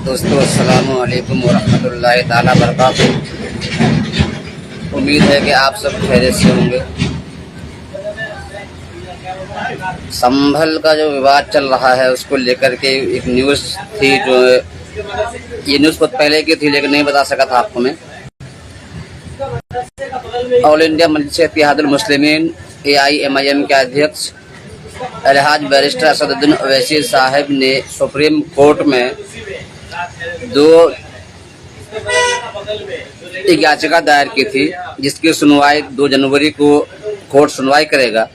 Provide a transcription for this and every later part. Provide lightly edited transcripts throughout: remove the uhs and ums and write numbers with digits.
दोस्तों अस्सलामु अलैकुम वरहमतुल्लाहि ताला बरकातुहू। उम्मीद है कि आप सब खैरियत से होंगे। संभल का जो विवाद चल रहा है उसको लेकर के एक न्यूज़ थी, जो ये न्यूज़ बहुत पहले की थी लेकिन नहीं बता सका था आपको मैं। ऑल इंडिया मजलिस इत्तेहादुल मुस्लिमीन AIMIM के अध्यक्ष अलहाज बैरिस्टर असदुद्दीन ओवैसी साहब ने सुप्रीम कोर्ट में एक याचिका दायर की थी, जिसकी सुनवाई 2 जनवरी को कोर्ट सुनवाई करेगा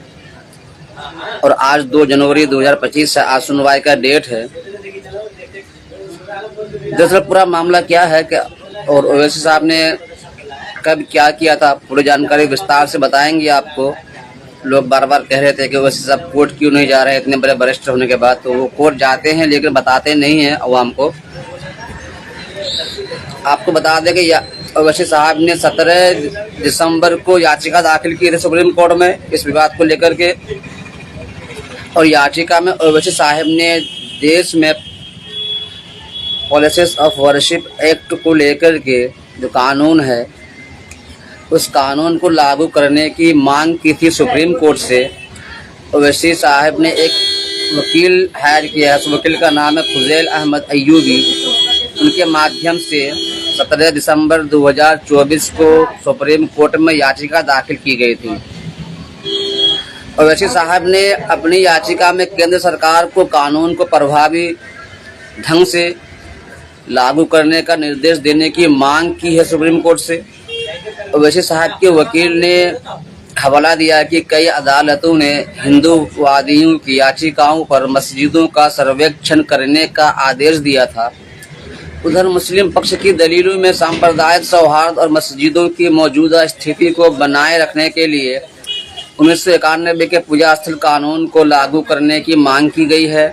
और आज 2 जनवरी 2025 से आज सुनवाई का डेट है। दरअसल पूरा मामला क्या है कि और ओवैसी साहब ने कब क्या किया था, पूरी जानकारी विस्तार से बताएंगे आपको। लोग बार बार कह रहे थे कि ओवैसी साहब कोर्ट क्यों नहीं जा रहे हैं इतने बड़े वरिष्ठ होने के बाद, तो वो कोर्ट जाते हैं लेकिन बताते नहीं हैं अवाम को। आपको बता दें कि ओवैसी साहब ने 17 दिसंबर को याचिका दाखिल की थी सुप्रीम कोर्ट में इस विवाद को लेकर के, और याचिका में ओवैसी साहब ने देश में पॉलिसीज ऑफ वर्शिप एक्ट को लेकर के जो कानून है उस कानून को लागू करने की मांग की थी सुप्रीम कोर्ट से। ओवैसी साहब ने एक वकील हायर किया है, उस वकील का नाम है फुजैल अहमद अय्यूबी। उनके माध्यम से 17 दिसंबर 2024 को सुप्रीम कोर्ट में याचिका दाखिल की गई थी। ओवैसी साहब ने अपनी याचिका में केंद्र सरकार को कानून को प्रभावी ढंग से लागू करने का निर्देश देने की मांग की है सुप्रीम कोर्ट से। ओवैसी साहब के वकील ने हवाला दिया कि कई अदालतों ने हिंदूवादियों की याचिकाओं पर मस्जिदों का सर्वेक्षण करने का आदेश दिया था। उधर मुस्लिम पक्ष की दलीलों में सांप्रदायिक सौहार्द और मस्जिदों की मौजूदा स्थिति को बनाए रखने के लिए 1991 के पूजा स्थल कानून को लागू करने की मांग की गई है।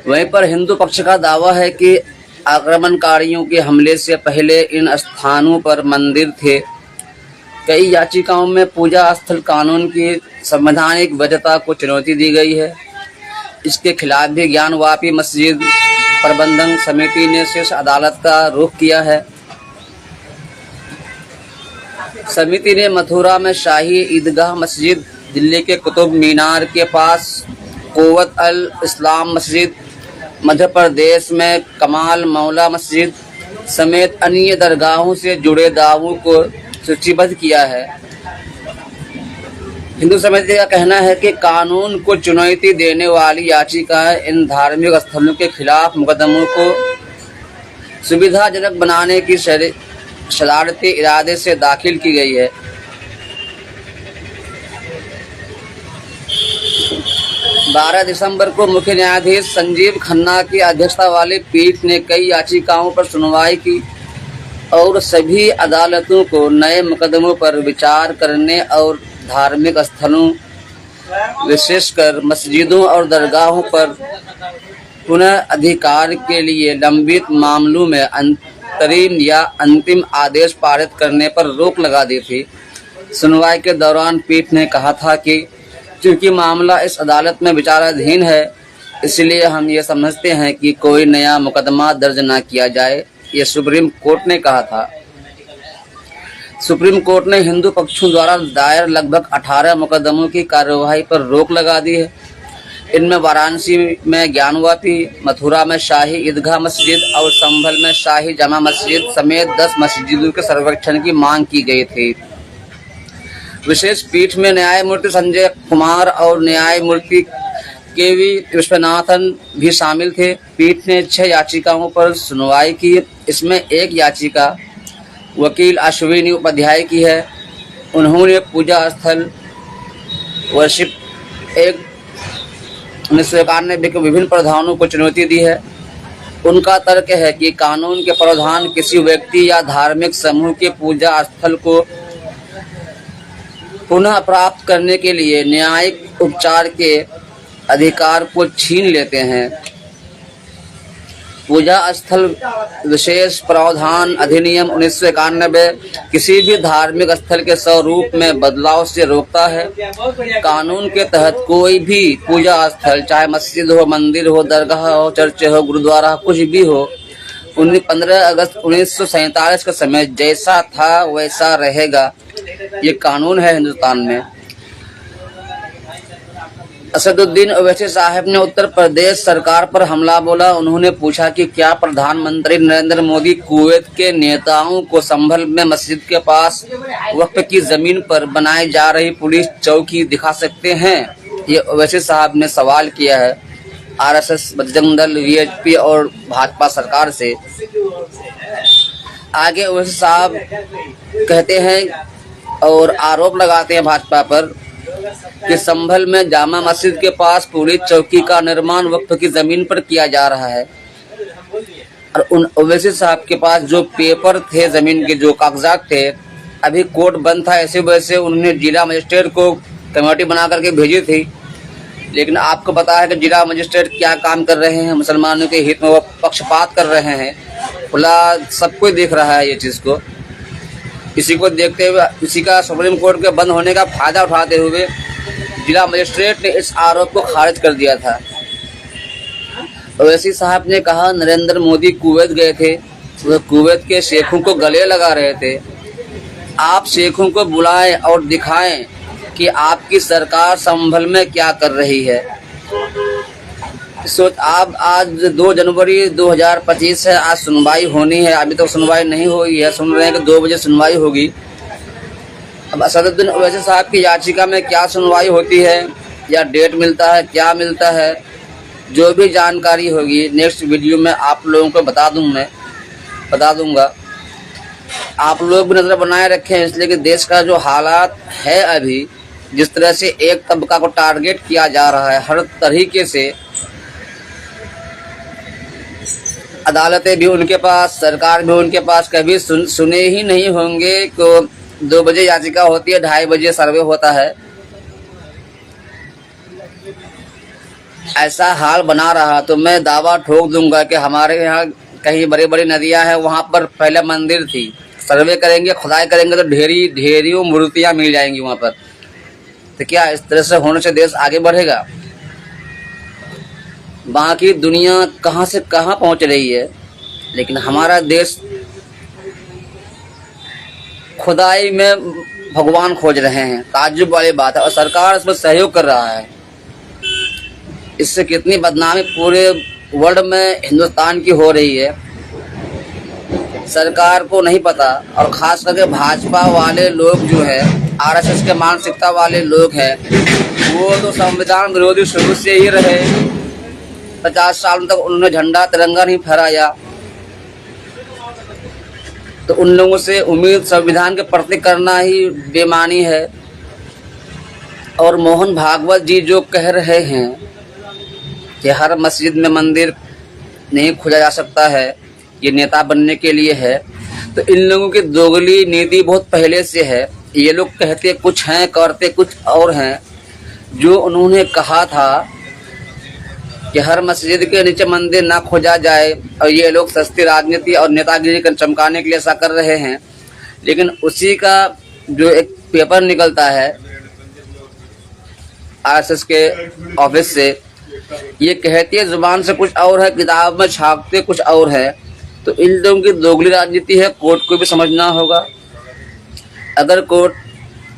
वहीं पर हिंदू पक्ष का दावा है कि आक्रमणकारियों के हमले से पहले इन स्थानों पर मंदिर थे। कई याचिकाओं में पूजा स्थल कानून की संवैधानिक वैधता को चुनौती दी गई है। इसके खिलाफ भी ज्ञानवापी मस्जिद प्रबंधन समिति ने शीर्ष अदालत का रुख किया है। समिति ने मथुरा में शाही ईदगाह मस्जिद, दिल्ली के कुतुब मीनार के पास कुव्वत अल इस्लाम मस्जिद, मध्य प्रदेश में कमाल मौला मस्जिद समेत अन्य दरगाहों से जुड़े दावों को सूचीबद्ध किया है। हिंदू समिति का कहना है कि कानून को चुनौती देने वाली याचिकाएं इन धार्मिक स्थलों के खिलाफ मुकदमों को सुविधाजनक बनाने की शरारती इरादे से दाखिल की गई है। बारह दिसंबर को मुख्य न्यायाधीश संजीव खन्ना की अध्यक्षता वाली पीठ ने कई याचिकाओं पर सुनवाई की और सभी अदालतों को नए मुकदमों पर विचार करने और धार्मिक स्थलों विशेषकर मस्जिदों और दरगाहों पर पुनः अधिकार के लिए लंबित मामलों में अंतरिम या अंतिम आदेश पारित करने पर रोक लगा दी थी। सुनवाई के दौरान पीठ ने कहा था कि क्योंकि मामला इस अदालत में विचाराधीन है, इसलिए हम ये समझते हैं कि कोई नया मुकदमा दर्ज न किया जाए, ये सुप्रीम कोर्ट ने कहा था। सुप्रीम कोर्ट ने हिंदू पक्षों द्वारा दायर लगभग 18 मुकदमों की कार्यवाही पर रोक लगा दी है। इनमें वाराणसी में ज्ञानवापी, मथुरा में शाही ईदगाह मस्जिद और संभल में शाही जमा मस्जिद समेत 10 मस्जिदों के सर्वेक्षण की मांग की गई थी। विशेष पीठ में न्यायमूर्ति संजय कुमार और न्यायमूर्ति KV विश्वनाथन भी शामिल थे। पीठ ने 6 याचिकाओं पर सुनवाई की। इसमें एक याचिका वकील अश्विनी उपाध्याय की है। उन्होंने पूजा स्थल वर्शिप एक्ट 1991 के विभिन्न प्रावधानों को चुनौती दी है। उनका तर्क है कि कानून के प्रावधान किसी व्यक्ति या धार्मिक समूह के पूजा स्थल को पुनः प्राप्त करने के लिए न्यायिक उपचार के अधिकार को छीन लेते हैं। पूजा स्थल विशेष प्रावधान अधिनियम 1991 किसी भी धार्मिक स्थल के स्वरूप में बदलाव से रोकता है। कानून के तहत कोई भी पूजा स्थल, चाहे मस्जिद हो, मंदिर हो, दरगाह हो, चर्च हो, गुरुद्वारा, कुछ भी हो, 15 अगस्त 1947 के समय जैसा था वैसा रहेगा। ये कानून है हिंदुस्तान में। असदुद्दीन ओवैसी साहब ने उत्तर प्रदेश सरकार पर हमला बोला। उन्होंने पूछा कि क्या प्रधानमंत्री नरेंद्र मोदी कुवैत के नेताओं को संभल में मस्जिद के पास वक्फ की जमीन पर बनाई जा रही पुलिस चौकी दिखा सकते हैं? ये ओवैसी साहब ने सवाल किया है आरएसएस, बजरंग दल, वीएचपी और भाजपा सरकार से। आगे ओवैसी साहब कहते हैं और आरोप लगाते हैं भाजपा पर कि संभल में जामा मस्जिद के पास पुलिस चौकी का निर्माण वक्फ की जमीन पर किया जा रहा है। और उन ओवैसी साहब के पास जो पेपर थे, जमीन के जो कागजात थे, अभी कोर्ट बंद था, ऐसे वजह से उन्होंने जिला मजिस्ट्रेट को कमेटी बना करके भेजी थी। लेकिन आपको पता है कि जिला मजिस्ट्रेट क्या काम कर रहे हैं, मुसलमानों के हित में वो पक्षपात कर रहे हैं। खुला सब कोई देख रहा है ये चीज़ को। इसी को देखते हुए, इसी का सुप्रीम कोर्ट के बंद होने का फायदा उठाते हुए जिला मजिस्ट्रेट ने इस आरोप को खारिज कर दिया था। ओवैसी साहब ने कहा, नरेंद्र मोदी कुवैत गए थे, वह कुवैत के शेखों को गले लगा रहे थे। आप शेखों को बुलाएं और दिखाएं कि आपकी सरकार संभल में क्या कर रही है। सोच, आप आज 2 जनवरी 2025 है, आज सुनवाई होनी है। अभी तो सुनवाई नहीं हुई है, सुन रहे हैं कि 2 बजे सुनवाई होगी। अब असदुद्दीन ओवैसी साहब की याचिका में क्या सुनवाई होती है या डेट मिलता है, क्या मिलता है, जो भी जानकारी होगी नेक्स्ट वीडियो में आप लोगों को बता दूंगा। आप लोग भी नज़र बनाए रखें, इसलिए कि देश का जो हालात है अभी, जिस तरह से एक तबका को टारगेट किया जा रहा है हर तरीके से, अदालतें भी उनके पास, सरकार भी उनके पास, कभी सुने ही नहीं होंगे कि 2 बजे याचिका होती है, 2:30 बजे सर्वे होता है। ऐसा हाल बना रहा तो मैं दावा ठोक दूंगा कि हमारे यहाँ कहीं बड़ी बड़ी नदियां हैं, वहाँ पर पहले मंदिर थी। सर्वे करेंगे, खुदाई करेंगे तो ढेरियों मूर्तियाँ मिल जाएंगी वहाँ पर। तो क्या इस तरह से होने से देश आगे बढ़ेगा? बाकी दुनिया कहाँ से कहाँ पहुँच रही है, लेकिन हमारा देश खुदाई में भगवान खोज रहे हैं। ताज्जुब वाली बात है। और सरकार इसमें सहयोग कर रहा है। इससे कितनी बदनामी पूरे वर्ल्ड में हिंदुस्तान की हो रही है, सरकार को नहीं पता। और ख़ास करके भाजपा वाले लोग जो है, आरएसएस के मानसिकता वाले लोग हैं, वो तो संविधान विरोधी शुरू से ही रहे। 50 साल तक उन्होंने झंडा तिरंगा नहीं फहराया, तो उन लोगों से उम्मीद संविधान के प्रति करना ही बेमानी है। और मोहन भागवत जी जो कह रहे हैं कि हर मस्जिद में मंदिर नहीं खोजा जा सकता है, ये नेता बनने के लिए है, तो इन लोगों की दोगली नीति बहुत पहले से है। ये लोग कहते कुछ हैं, करते कुछ और हैं। जो उन्होंने कहा था कि हर मस्जिद के नीचे मंदिर ना खोजा जाए, और ये लोग सस्ती राजनीति और नेतागिरी चमकाने के लिए ऐसा कर रहे हैं। लेकिन उसी का जो एक पेपर निकलता है आरएसएस के ऑफिस से, ये कहती है जुबान से कुछ और है, किताब में छापते कुछ और है। तो इन लोगों की दोगली राजनीति है, कोर्ट को भी समझना होगा। अगर कोर्ट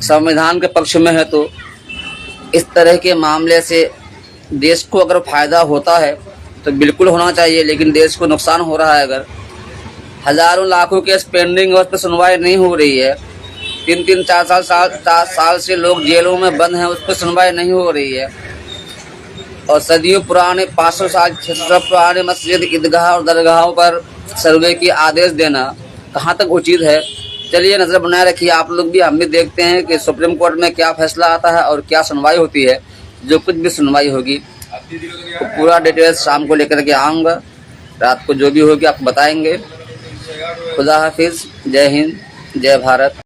संविधान के पक्ष में है तो इस तरह के मामले से देश को अगर फायदा होता है तो बिल्कुल होना चाहिए, लेकिन देश को नुकसान हो रहा है। अगर हजारों लाखों केस पेंडिंग और उस पर सुनवाई नहीं हो रही है, 3-3, 4 साल से लोग जेलों में बंद हैं, उस पर सुनवाई नहीं हो रही है, और सदियों पुराने 500 साल 600 साल पुराने मस्जिद, ईदगाह और दरगाहों पर सर्वे की आदेश देना कहाँ तक उचित है? चलिए नज़र बनाए रखिए आप लोग भी, हम भी देखते हैं कि सुप्रीम कोर्ट में क्या फैसला आता है और क्या सुनवाई होती है। जो कुछ भी सुनवाई होगी तो पूरा डिटेल्स शाम को लेकर के आऊँगा, रात को जो भी होगी आपको बताएंगे। खुदा हाफिज़, जय हिंद, जय भारत।